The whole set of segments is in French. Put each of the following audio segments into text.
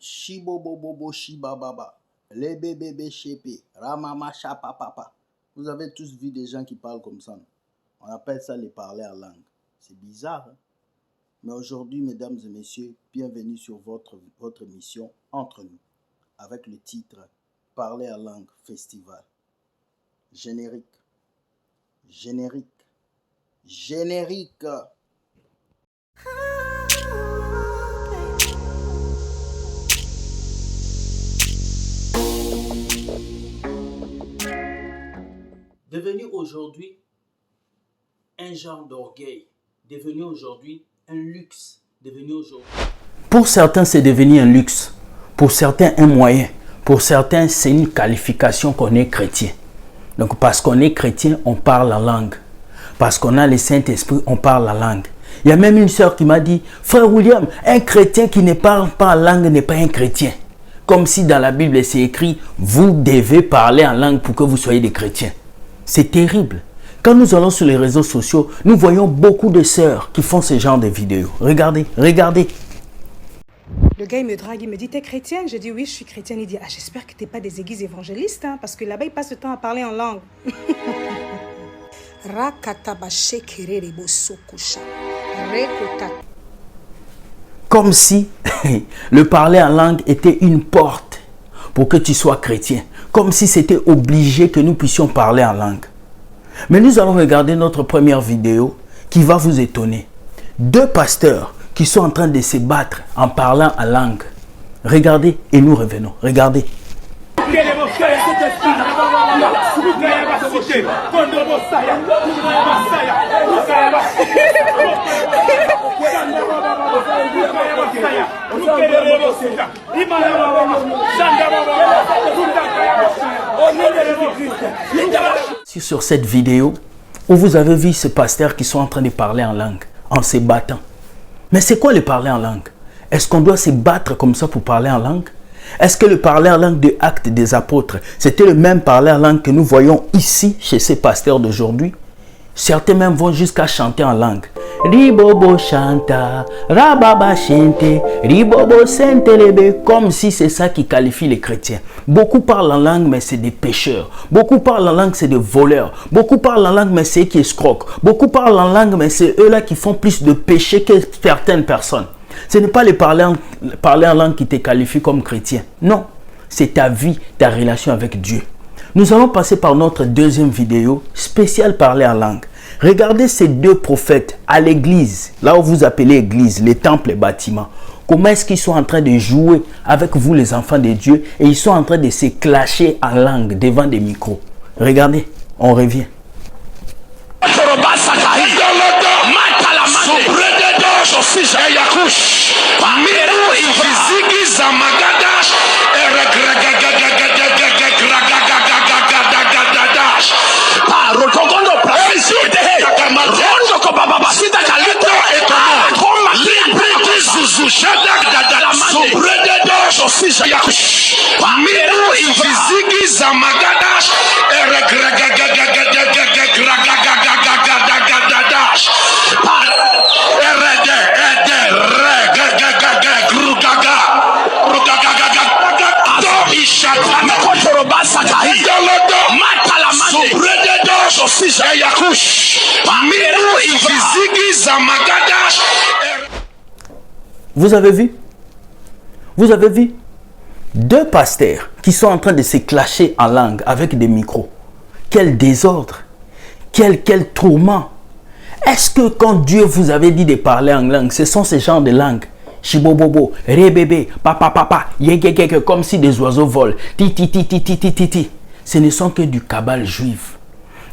Shibobobobo shibababa. Lebebebe shepe. Ramama shapapapa. Vous avez tous vu des gens qui parlent comme ça. On appelle ça les parler en langue. C'est bizarre, hein? Mais aujourd'hui, mesdames et messieurs, bienvenue sur votre émission Entre nous, avec le titre Parler en langue festival. Générique. Générique. Générique. Devenu aujourd'hui un genre d'orgueil, devenu aujourd'hui un luxe, devenu aujourd'hui. Pour certains, c'est devenu un luxe. Pour certains, un moyen. Pour certains, c'est une qualification qu'on est chrétien. Donc, parce qu'on est chrétien, on parle la langue. Parce qu'on a le Saint-Esprit, on parle la langue. Il y a même une sœur qui m'a dit, frère William, un chrétien qui ne parle pas la langue n'est pas un chrétien. Comme si dans la Bible, c'est écrit, vous devez parler en langue pour que vous soyez des chrétiens. C'est terrible. Quand nous allons sur les réseaux sociaux, nous voyons beaucoup de sœurs qui font ce genre de vidéos. Regardez, regardez. Le gars, il me drague, il me dit, t'es chrétienne? Je dis, oui, je suis chrétienne. Il dit, ah, j'espère que t'es pas des églises évangélistes, hein, parce que là-bas, ils passent le temps à parler en langue. Comme si le parler en langue était une porte pour que tu sois chrétien. Comme si c'était obligé que nous puissions parler en langue. Mais nous allons regarder notre première vidéo qui va vous étonner. Deux pasteurs qui sont en train de se battre en parlant en langue. Regardez et nous revenons. Regardez. Sur cette vidéo où vous avez vu ces pasteurs qui sont en train de parler en langue, en se battant. Mais c'est quoi le parler en langue? Est-ce qu'on doit se battre comme ça pour parler en langue? Est-ce que le parler en langue de Actes des Apôtres, c'était le même parler en langue que nous voyons ici chez ces pasteurs d'aujourd'hui? Certains même vont jusqu'à chanter en langue. Ribobo chanta, rababa chente, ribobo sentelebe, comme si c'est ça qui qualifie les chrétiens. Beaucoup parlent en langue, mais c'est des pécheurs. Beaucoup parlent en langue, c'est des voleurs. Beaucoup parlent en langue, mais c'est eux qui escroquent. Beaucoup parlent en langue, mais c'est eux-là qui font plus de péchés que certaines personnes. Ce n'est pas les parler en langue qui te qualifie comme chrétien. Non, c'est ta vie, ta relation avec Dieu. Nous allons passer par notre deuxième vidéo spéciale parler en langue. Regardez ces deux prophètes à l'église, là où vous appelez église, les temples et bâtiments. Comment est-ce qu'ils sont en train de jouer avec vous les enfants de Dieu et ils sont en train de se clasher en langue devant des micros. Regardez, on revient. Vous avez vu? Vous avez vu? Deux pasteurs qui sont en train de se clasher en langue avec des micros. Quel désordre! Quel tourment! Est-ce que quand Dieu vous avait dit de parler en langue, ce sont ces genres de langues? Chibobobo, rebébé, papa, papa, yegegege, comme si des oiseaux volent. Ti, ti, ti, ti, ti, ti, ti, ti. Ce ne sont que du cabal juif.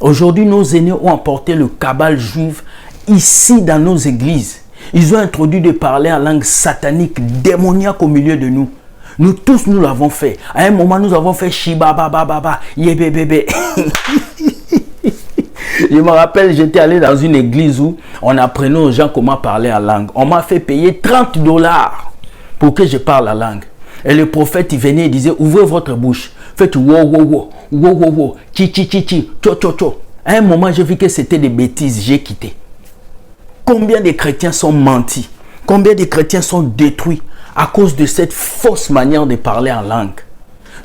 Aujourd'hui, nos aînés ont apporté le cabal juif ici dans nos églises. Ils ont introduit de parler en langue satanique, démoniaque au milieu de nous. Nous tous, nous l'avons fait. À un moment, nous avons fait Shiba, baba, baba, yebébébé. Je me rappelle, j'étais allé dans une église où on apprenait aux gens comment parler en langue. On m'a fait payer $30 pour que je parle la langue. Et le prophète, il venait et disait, ouvrez votre bouche. Faites wo, wo, wo, wo, wo, wo, chi, chi, chi, chi, cho, cho, cho. À un moment, j'ai vu que c'était des bêtises. J'ai quitté. Combien de chrétiens sont mentis? Combien de chrétiens sont détruits à cause de cette fausse manière de parler en langue.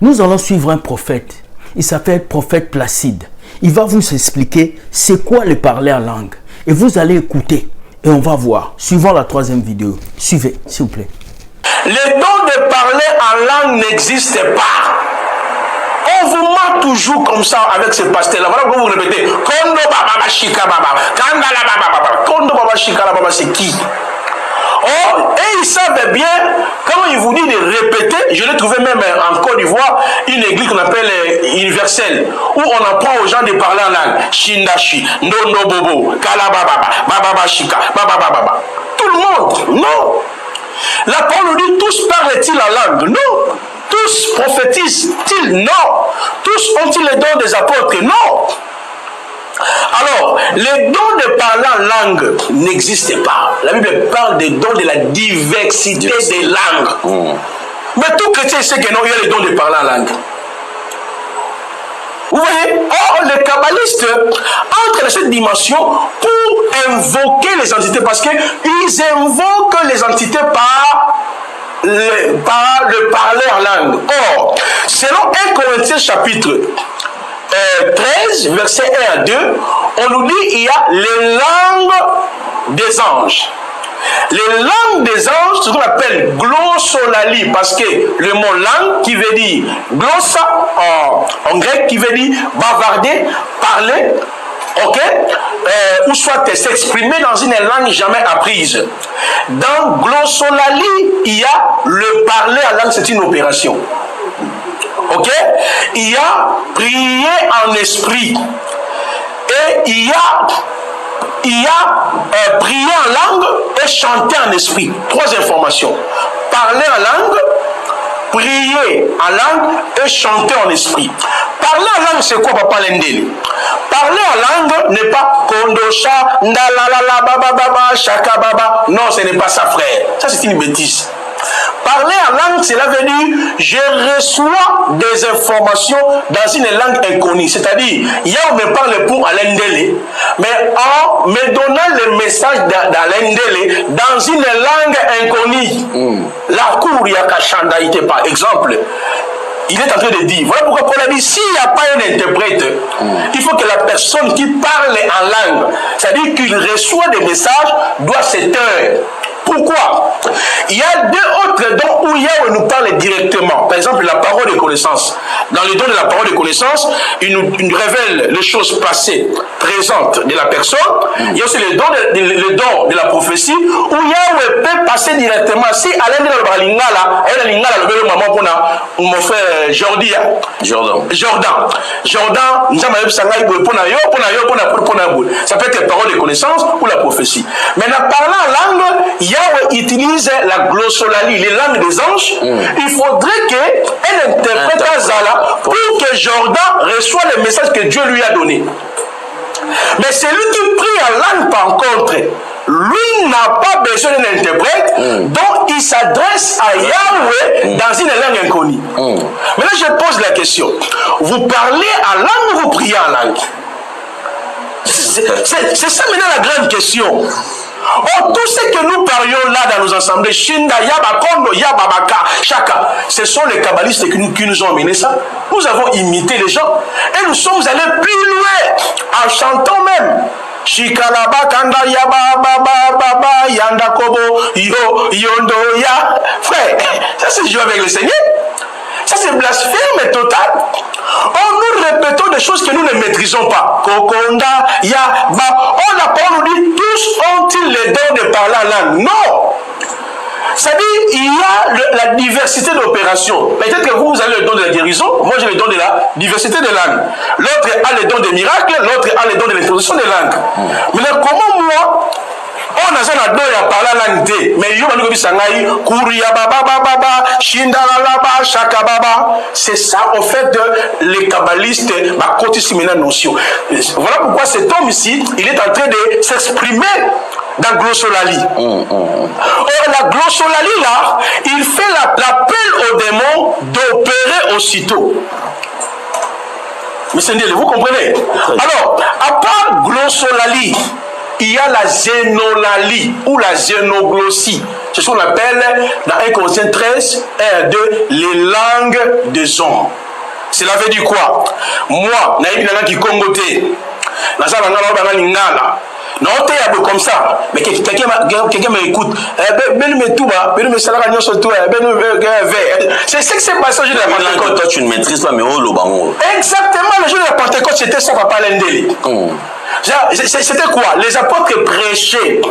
Nous allons suivre un prophète. Il s'appelle prophète Placide. Il va vous expliquer c'est quoi le parler en langue. Et vous allez écouter. Et on va voir. Suivons la troisième vidéo. Suivez, s'il vous plaît. Le don de parler en langue n'existe pas. On vous ment toujours comme ça avec ce pasteur-là. Voilà pourquoi vous répétez Kondo Baba Shika Baba. Kandala Baba. Kondo Baba Shika Baba, c'est qui? Oh, et ils savent bien, quand ils vous disent de répéter, je l'ai trouvé même en Côte d'Ivoire, une église qu'on appelle universelle, où on apprend aux gens de parler en langue. Shindashi, Nono Bobo, Kalababa, Baba Shika, Baba. Tout le monde, non. La parole dit, tous parlent-ils en langue? Non. Tous prophétisent-ils? Non. Tous ont-ils les dons des apôtres? Non. Alors, les dons de parler en langue n'existent pas. La Bible parle des dons de la diversité des langues. Mais tout chrétien sait que non, il y a les dons de parler en langue. Vous voyez? Or, les kabbalistes entrent dans cette dimension pour invoquer les entités, parce qu'ils invoquent les entités par le parler en langue. Or, selon 1 Corinthiens chapitre 13, verset 1 à 2, on nous dit il y a les langues des anges. Les langues des anges, c'est ce qu'on appelle glossolalie, parce que le mot langue qui veut dire glossa en grec, qui veut dire bavarder, parler, ok, ou soit s'exprimer dans une langue jamais apprise. Dans glossolalie, il y a le parler en langue, c'est une opération. Ok, il y a prier en esprit et il y a prier en langue et chanter en esprit. Trois informations: parler en langue, prier en langue et chanter en esprit. Parler en langue, c'est quoi, Papa Lendele? Parler en langue n'est pas kondosha, ndalalala, baba, shaka baba. Non, ce n'est pas ça, frère. Ça, c'est une bêtise. Parler en langue, cela veut dire je reçois des informations dans une langue inconnue. C'est-à-dire, il y a on me parle pour Alendele, mais en me donnant le message d'Alendele dans une langue inconnue. La cour Yakashanda, par exemple, il est en train de dire, voilà pourquoi Paul a dit, s'il n'y a pas un interprète, il faut que la personne qui parle en langue, c'est-à-dire qu'il reçoit des messages, doit se taire. Pourquoi? Il y a deux autres dons où Yahweh nous parle directement. Par exemple, la parole de connaissance. Dans le don de la parole de connaissance, il nous révèle les choses passées, présentes de la personne. Il y a aussi le don de la prophétie, où Yahweh peut passer directement. Si Alain de la Lingala, le maman pour mon frère Jordan, ça peut être la parole de connaissance ou la prophétie. Maintenant, parlant en langue, Yahweh utilise la glossolalie, les langues des anges. Il faudrait qu'un interprète Zala pour que Jordan reçoive le message que Dieu lui a donné. Mais celui qui prie en langue, par contre, lui n'a pas besoin d'un interprète, donc il s'adresse à Yahweh dans une langue inconnue. Maintenant, je pose la question. Vous parlez en langue ou vous priez en langue? C'est ça maintenant la grande question. Oh, tout ce que nous parlions là dans nos assemblées, Shinda, Yaba, Kondo, Yababaka, Chaka, ce sont les kabbalistes qui nous ont amené ça. Nous avons imité les gens et nous sommes allés plus loin en chantant même. Shikalaba, Kanda, Yaba, Baba, Yanda, Kobo, Yondo, Ya. Frère, ça c'est jouer avec le Seigneur. Ça c'est blasphème total. Oh, nous répétons des choses que nous ne maîtrisons pas. Kokonda, Yaba. Oh, la parole nous dit, tous ont-ils les dons de parler en langue? Non. C'est-à-dire, il y a la diversité d'opérations. Peut-être que vous avez le don de la guérison, moi j'ai le don de la diversité des langues. L'autre a le don des miracles, l'autre a le don de l'introduction des langues. Mais comment moi, on a un don à parler en langue, mais il y a un sangai, Kuria baba, Shindalaba, Shakababa. C'est ça, au fait, les kabbalistes, ma quotidienne notion. Voilà pourquoi cet homme ici, il est en train de s'exprimer dans glossolalie. Or, la glossolalie là, il fait l'appel aux démons d'opérer aussitôt. Mais Seigneur, vous comprenez? Alors, à part glossolalie, il y a la zénolalie ou la zénoglossie. C'est ce qu'on appelle dans 1 Corinthiens 13, 1 2, les langues des hommes. Cela veut dire quoi? Moi, naïbi nana qui congoté. Nasa banga lingala. Non, t'es un peu comme ça. Mais quelqu'un m'écoute. Ben me tout bas, ben me salaka nyo sur toi, ben c'est ce qui s'est passé au jour de la Pentecôte. Toi tu ne maîtrises pas mais oh le bango. Exactement, le jour de la Pentecôte, c'était ça papa Lendeli. C'était quoi? Les apôtres prêchaient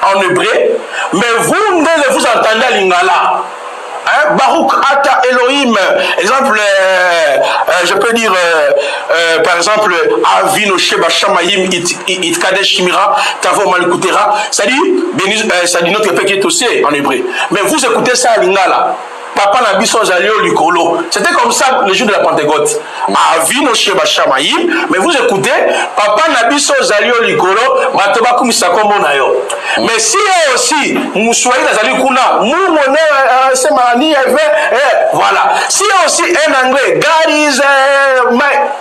en hébreu, mais vous ne vous entendez à lingala. Hein? Baruch Ata Elohim, exemple, je peux dire, par exemple, Avino Sheba Shamayim It Kadesh Shimira Tavo Malkutera, ça dit notre père qui est aussi en hébreu. Mais vous écoutez ça à Lingala. Papa Nabiso Zalio Likolo. C'était comme ça le jour de la Pentecôte. Avino Sheba Shamayim, mais vous écoutez, Papa Nabiso Zalio Likolo, Matoba Kumisako Monayo. Mais si aussi, Moussoui Nazali Kuna, Moumoné, Semani, voilà. Si aussi un anglais, God is,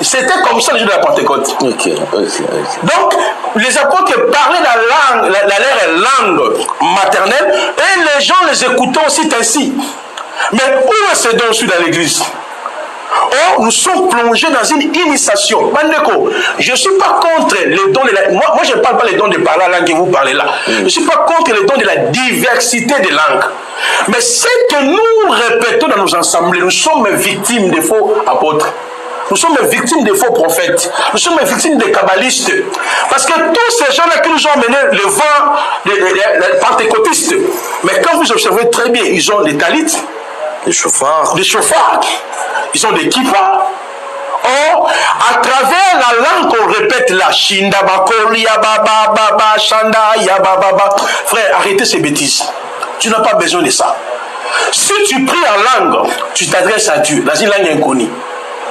c'était comme ça le jour de la Pentecôte. Donc, les apôtres parlaient la langue, leur langue maternelle, et les gens les écoutaient aussi ainsi. Mais où est ce don dans l'église? Or, nous sommes plongés dans une initiation. Bandeko, je ne suis pas contre les dons de la... Moi, je ne parle pas les dons de parler la langue que vous parlez là. Je ne suis pas contre les dons de la diversité des langues. Mais ce que nous répétons dans nos assemblées, nous sommes victimes des faux apôtres. Nous sommes victimes des faux prophètes. Nous sommes victimes des kabbalistes. Parce que tous ces gens-là qui nous ont mené le vent des pentecôtistes. Mais quand vous observez très bien, ils ont des talites. Des chauffards. Des chauffards. Ils ont des kippas. Or, à travers la langue qu'on répète là, Shinda Bakori, Yababa, Baba, Shanda, Yababa. Frère, arrêtez ces bêtises. Tu n'as pas besoin de ça. Si tu pries en langue, tu t'adresses à Dieu, dans une langue inconnue.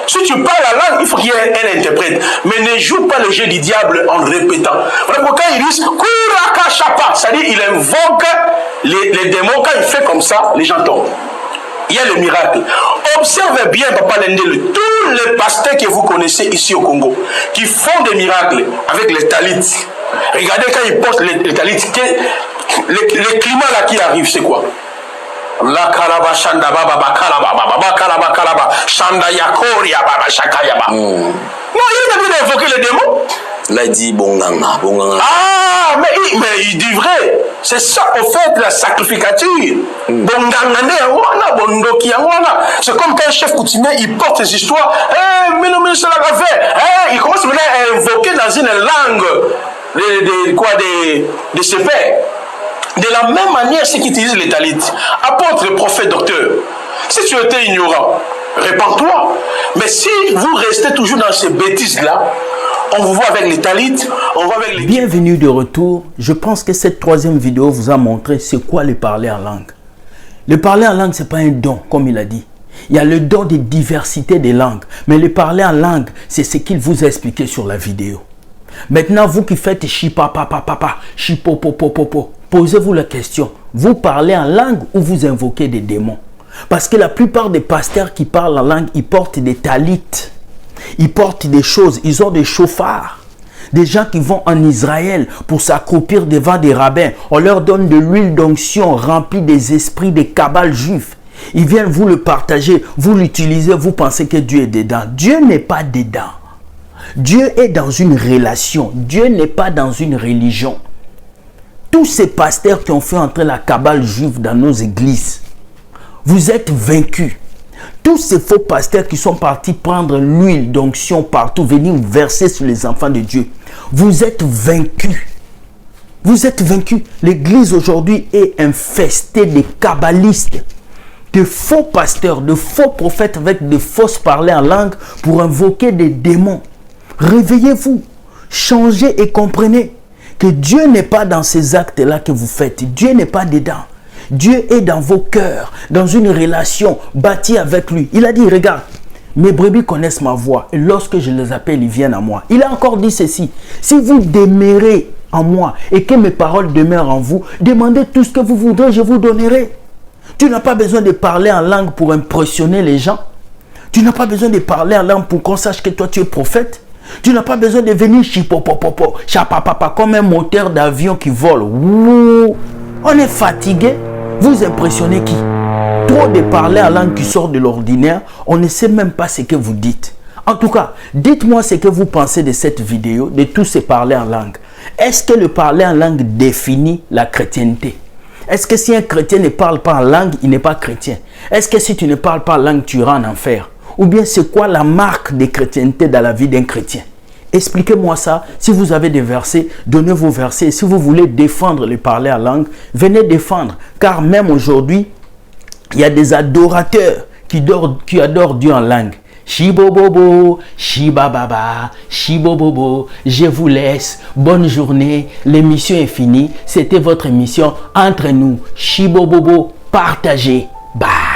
Si tu parles la langue, il faut qu'il y ait un interprète. Mais ne joue pas le jeu du diable en répétant. Voilà pourquoi ils disent Kuraka Chapa. C'est-à-dire, il invoque les démons. Quand il fait comme ça, les gens tombent. Il y a le miracle. Observez bien, Papa Lendele, tous les pasteurs que vous connaissez ici au Congo, qui font des miracles avec les talites. Regardez quand ils portent les talites, le climat là qui arrive, c'est quoi? La Kalaba Shanda Baba Bakalaba Baba Kalaba Kalaba Shanda Yakoria Baba Shakayaba. Non, il a bien invoqué les démons. Là, il dit Bonganga. Ah, mais il dit vrai. C'est ça, au fait, la sacrificature. C'est comme quand un chef coutumier, il porte ses histoires. Mais c'est la fait. Il commence maintenant à invoquer dans une langue de ses pères. De la même manière, ceux qui utilisent les talites, apôtre, prophète, docteur, si tu étais ignorant, répands-toi. Mais si vous restez toujours dans ces bêtises-là, on vous voit avec les talites, on voit avec les... Bienvenue de retour. Je pense que cette troisième vidéo vous a montré c'est quoi le parler en langue. Le parler en langue, ce n'est pas un don, comme il a dit. Il y a le don de diversité des langues. Mais le parler en langue, c'est ce qu'il vous a expliqué sur la vidéo. Maintenant, vous qui faites chipapapapapa, chipopopopopo, posez-vous la question. Vous parlez en langue ou vous invoquez des démons? Parce que la plupart des pasteurs qui parlent en langue, ils portent des talites. Ils portent des choses, ils ont des chauffards. Des gens qui vont en Israël pour s'accroupir devant des rabbins. On leur donne de l'huile d'onction remplie des esprits des kabbales juifs. Ils viennent vous le partager, vous l'utilisez, vous pensez que Dieu est dedans. Dieu n'est pas dedans. Dieu est dans une relation. Dieu n'est pas dans une religion. Tous ces pasteurs qui ont fait entrer la kabbale juive dans nos églises, vous êtes vaincus. Tous ces faux pasteurs qui sont partis prendre l'huile d'onction partout, venir verser sur les enfants de Dieu, vous êtes vaincus. Vous êtes vaincus. L'église aujourd'hui est infestée de kabbalistes, de faux pasteurs, de faux prophètes avec de fausses parlers en langue pour invoquer des démons. Réveillez-vous, changez et comprenez que Dieu n'est pas dans ces actes-là que vous faites. Dieu n'est pas dedans. Dieu est dans vos cœurs, dans une relation bâtie avec lui. Il a dit, regarde, mes brebis connaissent ma voix et lorsque je les appelle, ils viennent à moi. Il a encore dit ceci, si vous demeurez en moi et que mes paroles demeurent en vous, demandez tout ce que vous voudrez, je vous donnerai. Tu n'as pas besoin de parler en langue pour impressionner les gens. Tu n'as pas besoin de parler en langue pour qu'on sache que toi tu es prophète. Tu n'as pas besoin de venir chipopopopo, chapapapa, comme un moteur d'avion qui vole. Ouh. On est fatigué. Vous impressionnez qui? Trop de parler en langue qui sort de l'ordinaire. On ne sait même pas ce que vous dites. En tout cas, dites-moi ce que vous pensez de cette vidéo, de tous ces parler en langue. Est-ce que le parler en langue définit la chrétienté? Est-ce que si un chrétien ne parle pas en langue, il n'est pas chrétien? Est-ce que si tu ne parles pas en langue, tu iras en enfer? Ou bien c'est quoi la marque de chrétienté dans la vie d'un chrétien? Expliquez-moi ça. Si vous avez des versets, donnez vos versets. Et si vous voulez défendre le parler en langue, venez défendre. Car même aujourd'hui, il y a des adorateurs qui adorent Dieu en langue. Shibobobo, shibababa, shibobobo, je vous laisse. Bonne journée. L'émission est finie. C'était votre émission Entre nous. Shibobobo, partagez. Bye.